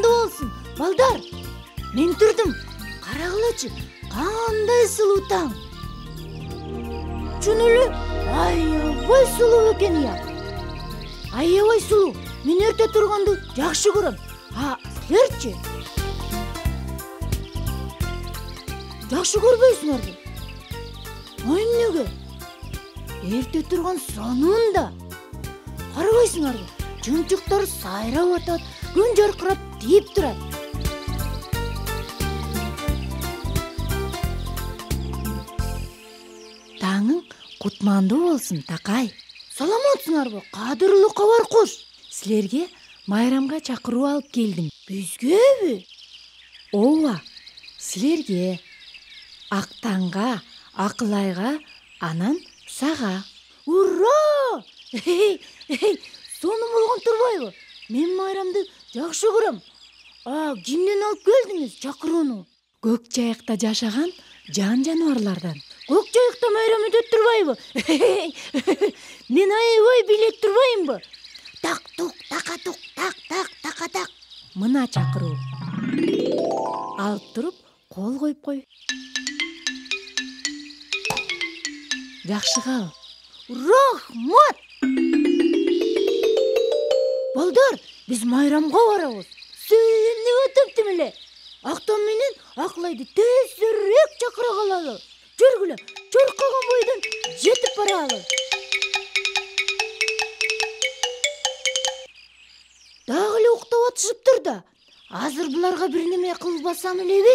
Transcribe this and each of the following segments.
кутмандуу болсун. Балдар, мен турдум. Карагылачы, кандай сулуу таң. Чын эле аябай сулуу экен я. Аябай сулуу. Мен эрте турганды жакшы көрөм. Силерчи? Жакшы көрбөйсүңөрбү? Эмнеге? Эрте турган сонунда. Карабайсыңарбы? Жымчыктар сайрап атат, күн жаркырап тийип турат. Таңың кутмандуу болсун, Такай. Саламатсыңарбы, кадырлуу кабар кош? Силерге майрамга чакыруу алып келдим. Бизгеби? Ооба, силерге. Актанга, Акылайга, анан сага. Ура! Сону болгон турбайбы? Мен майрамды жакшы көрөм. Кимден алып келдиңиз чакырууну? Көк жайыкта жашаган жан жаныбарлардан. Көк жайыкта майрам өтөт турбайбы? Мен аябай бийлеп турбайымбы? Так-тук, така-тук, так-так, така-так. Мына чакыруу. Алып туруп, кол коюп кой. Жакшы кал. Рахмат! Балдар, биз майрамга барабыз. Сүйүнүп өтөптүм эле. Актан менен Акылайды тезирээк чакыра калалы. Жүргүлө, чуркаган бойдон жетип баралы. Дагы эле уктап атышыптыр да. Азыр буларга бир неме кылбасам элеби?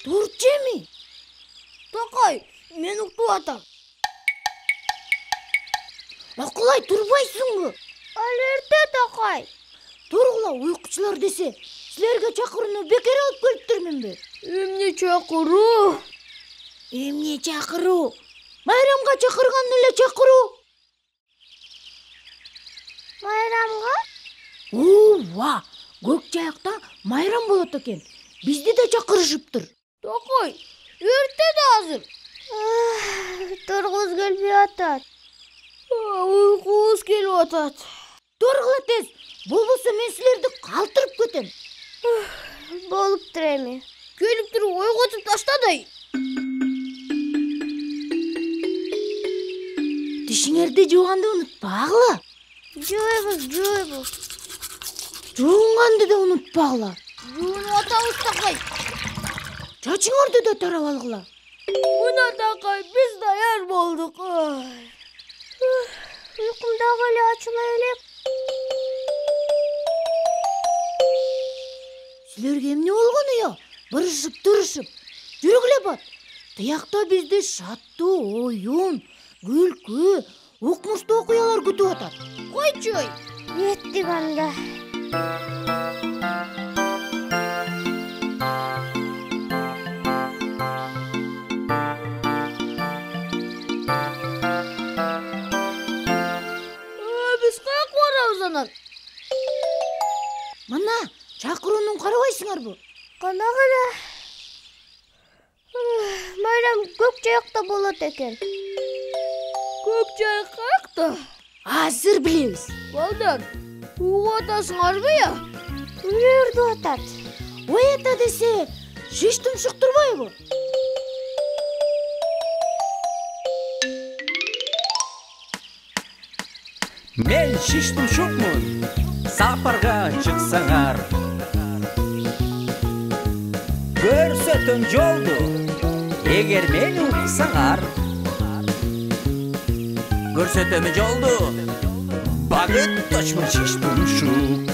Турчеми? Такай, мен уктап атам. Акылай, турбайсыңбы? Ал эрте, Такай. Тургула, уйкучулар десе, силерге чакырууну бекер алып келиптирминби? Эмне чакыруу? Эмне чакыруу? Майрамга чакырган эле чакыруу. Майрамга? Ооба, көк жайыкта майрам болот экен. Бизди да чакырышыптыр. Такай, эрте да азыр. Тургуз келбей атат. Уйкубуз келип атат. Тургула тез, болбосо мен силерди калтырып кетем. Болуптур эми. Келип туруп ойготуп таштадай. Тишиңерди жууганды унутпагыла. Жууйбуз. Жуунганды да унутпагыла. Жуунуп атабыз, Такай. Чачыңарды да тарап алгыла. Мына, Такай, биз даяр болдук. Уйкум дагы эле ачыла элек. Силерге эмне болгон уя? Бырышып турушуп. Жүргүлө бат. Тиякта бизди шаттуу, оюн, күлкү, укмуштуу окуялар күтүп атат. Койчу. Еттик анда. Мына, чакыруунун карабайсыңарбы? Канагыла. Майрам көк жайыкта болот экен. Көк жайык каякта? Азыр билебиз. Балдар, угуп атасыңарбы я? Үйлөрдү атат. Ой ата десе, шиш тумшук турбайбы? Мен шиш тумшукмун. Сапарга чыксаңар, көрсөтөм жолду, эгер мени уксаңар. Көрсөтөм жолду, багыт точмун шиш тумшук.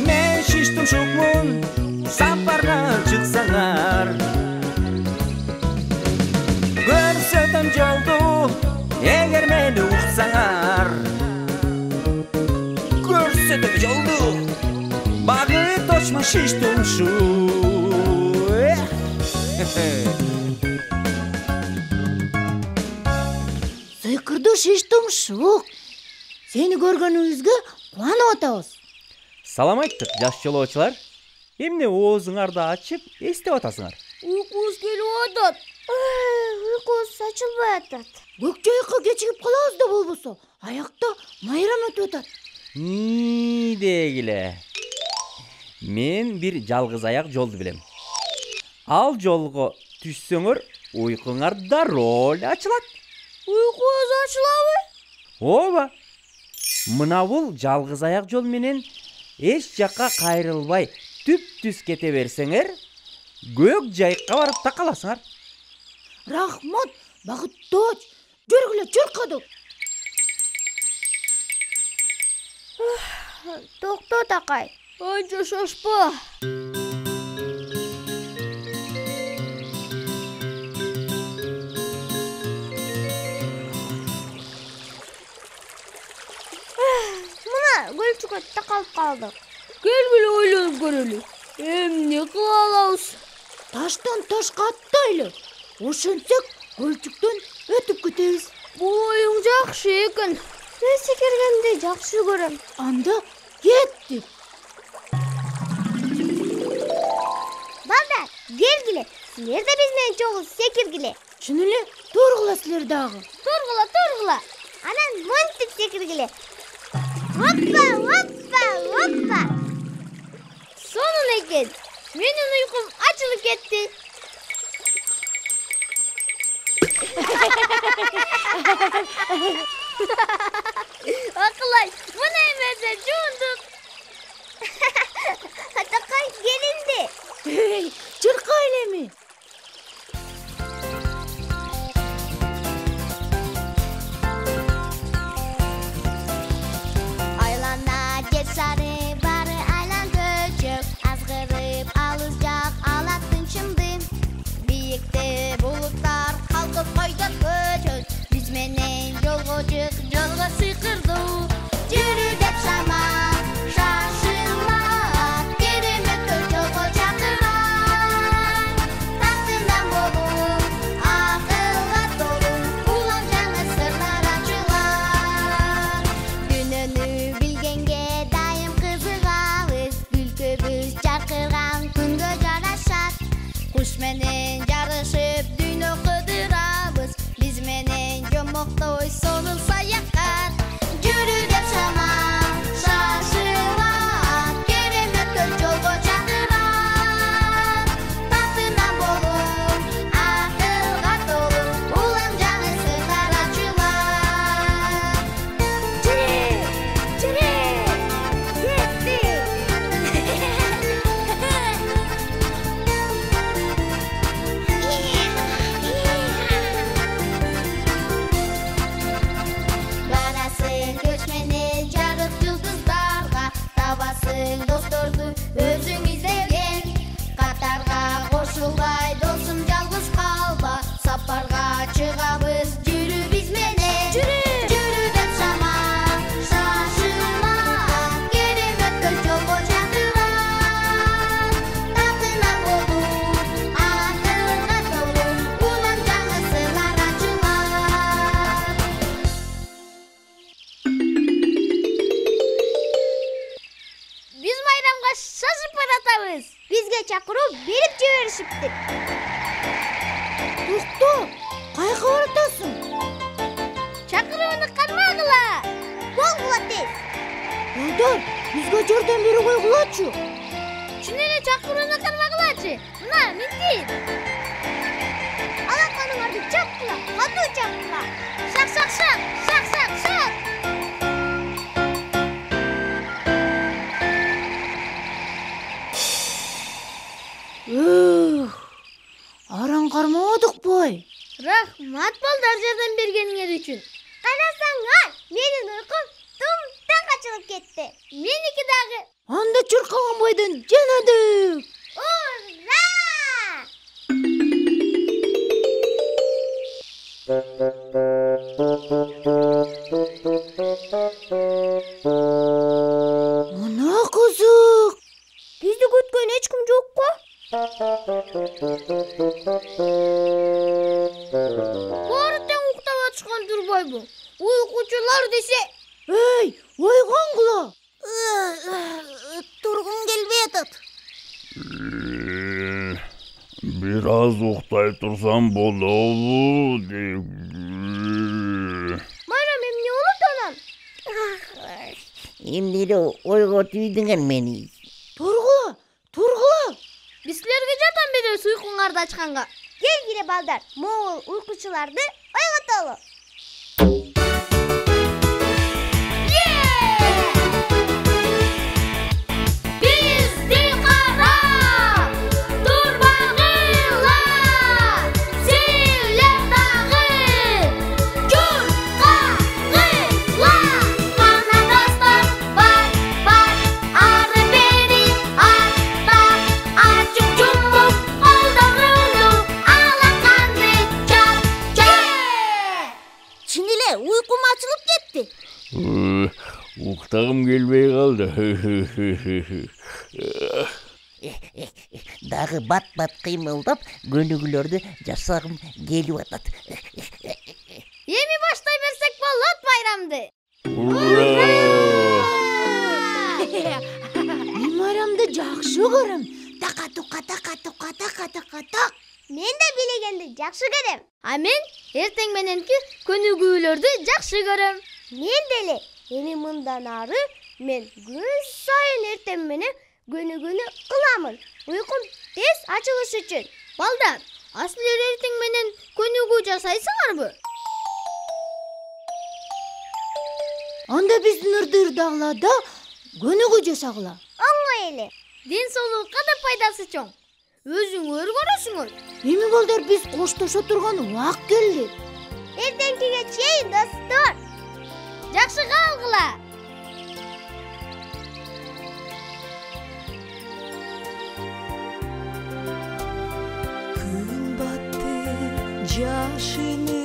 Мен шиш тумшукмун, сапарга чыксаңар. Көрсөтөм жолду, эгер мени уксаңар. Көрсөтөм жолду, багыт точмун шиш тумшук. Сыйкырдуу шиш тумшук. Сени көргөнүбүзгө кубанып атабыз. Салам айттык, жаш жолоочулар. Эмне оозуңарды ачып, эстеп атасыңар? Уйкубуз келип атат. ачылбай атат. Көк жайыкка кечигип калабыз да болбосо. Аякта майрам өтүп атат. Дегиле. Мен бир жалгыз аяк жолду билем. Ал жолго түшсөңөр, уйкуңар дароо эле ачылат. Уйкубуз ачылабы? Ооба. Мына бул жалгыз аяк жол менен эч жакка кайрылбай түп-түз кете берсеңер, көк жайыкка барып такаласыңар. Рахмат, багыттооч. Жүргүлө чуркадык. Токто такай. Анча шашпа. Мына көлчүккө такалып калдык. Келгиле ойлонуп көрөлү. Эмне кыла алабыз? Таштан ташка аттайлы. Ошентсек, көлчүктөн өтүп кетебиз. Бул оюң жакшы экен. Мен секиргенди жакшы көрөм. Анда кеттик. Балдар, келгиле. Силер да биз менен чогуу секиргиле. Чын эле, тургула силер дагы. Тургула. Анан монтип секиргиле. Hoppa, hoppa, hoppa. Sonun eкен. Менин уйкум ачылып кетти. Акылай, мына эмесе жуундук. Атакай келинди. Чыркайлы эми. Айлана жер шары бары айлан көчөк. Азгырып алыс жак алатын чымды. Бийикте булуттар калкып койдот көчөт. Биз менен жолго чык, жолго сыйкырдуу. Жүрү деп шамат, шашылма. Кереметтөө жолго чакырат. Тактынан болуп, акылга толуп, улам жаңы сырлар ачылат. Күнөнү билгенге дайым кызыгабыз. Күлкүбүз жаркырган күнгө жарашат. Куш менен жарышып дүйнө кыдырабыз. Биз менен жомоктой сонун саякат. Жүрү деп шамат, шашылат. Кереметтөө жолго чакырат. Тактынан болуп, акылга толуп, улам жаңы сырлар ачылат. Жүрү, кетти. Барасың көч менен жарык жылдыздарга. Табасың досторду өзүң издеген. Катарга кошулбай досум жалгыз калба. Сапарга чыгабыз, жүрү биз менен. Жүрү деп шамат, шашылат. Кереметтөө жолго чакырат. Тактынан болуп, акылга толуп, улам жаңы сырлар ачылат. Биз майрамга шашып баратабыз. Бизге чакыруу берип жиберишипти. Тукто, кайга баратасың? Чакырууну кармагыла. Болгула тез. Балдар, бизге жардам бере койгулачы. Чын эле чакырууну кармагылачы. Мына минтип. Алаканыңарды чапкыла, катуу чапкыла. Шак. Аран кармабадык бай. Рахмат балдар жардам бергениңер үчүн. Карасаңар, менин уйкум тумтан качылып кетти. Меники дагы. Анда чуркаган бойдон жанадык. Ура! Мына кызык. Бизди күткөн эч ким жокко? Баары тең уктап атышкан турбайбы? Уйкучулар десе. Эй, ойгонгула. Тургум келбей атат. Бир аз уктай турсам болобу деп. Майрам эмне болот анан? Эмнеге ойго түйдүңөр мени? Тургула. Биз силерге жардам беребиз уйкуңарды ачканга. Келгиле балдар, могул уйкучуларды ойготолу. Uykum açılıp gitti. Уктагым келбей калды. Дагы бат-бат кыймылдап көнүгүүлөрдү жасагым келип атат. Эми баштай берсек болот байрамды. Мен майрамды жакшы көрөм. Така-тука, така-тука, така-така-так. Мен да билегенди жакшы көрөм. А мен эртең мененки көнүгүүлөрдү жакшы көрөм. Мен деле эми мындан ары мен күн сайын эртең менен көнүгүүнү кыламын. Уйкум тез ачылыш үчүн. Балдар, силер эртең менен көнүгүү жасайсыңарбы? Анда биздин ырдыырдагыларда көнүгүү жасагыла. Оңой эле. Ден соолукка да пайдасы чоң. Өзүңөр көрөсүңөр. Эми балдар биз коштошо турган убак келди. Эртеңкиге чейин достор. Жакшы калгыла. Күн батты жашыны